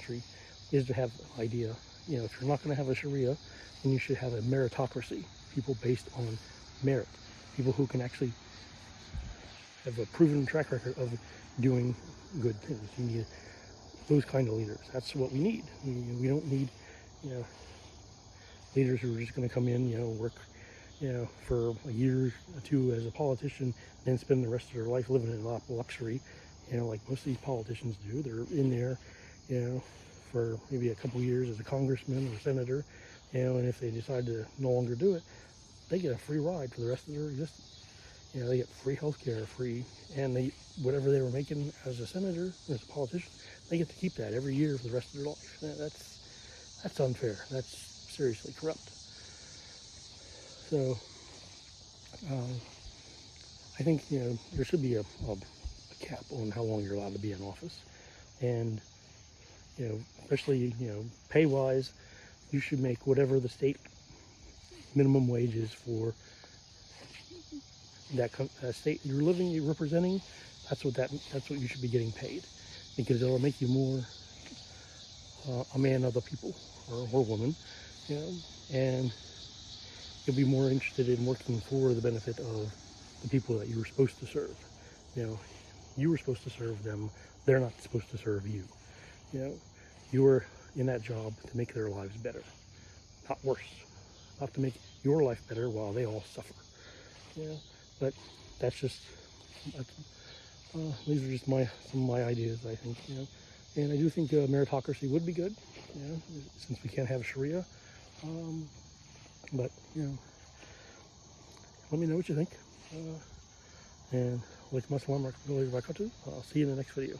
country is to have an idea, if you're not going to have a Sharia, then you should have a meritocracy, people based on merit, people who can actually have a proven track record of doing good things. You need those kind of leaders. That's what we need. We don't need, leaders who are just going to come in, work, for a year or two as a politician, then spend the rest of their life living in luxury, like most of these politicians do. They're in there, for maybe a couple years as a congressman or senator, and if they decide to no longer do it, they get a free ride for the rest of their existence. They get free health care, and whatever they were making as a senator, as a politician, they get to keep that every year for the rest of their life. That's unfair. That's seriously corrupt. So I think there should be a cap on how long you're allowed to be in office, and especially pay wise, you should make whatever the state minimum wage is for that state you're representing. That's what you should be getting paid, because it'll make you more a man of the people, or woman, and you'll be more interested in working for the benefit of the people that you were supposed to serve. You were supposed to serve them. They're not supposed to serve you. You were in that job to make their lives better, not worse. Not to make your life better while they all suffer. But these are just some of my ideas, I think. And I do think meritocracy would be good, since we can't have Sharia. But let me know what you think. And like I'll see you in the next video.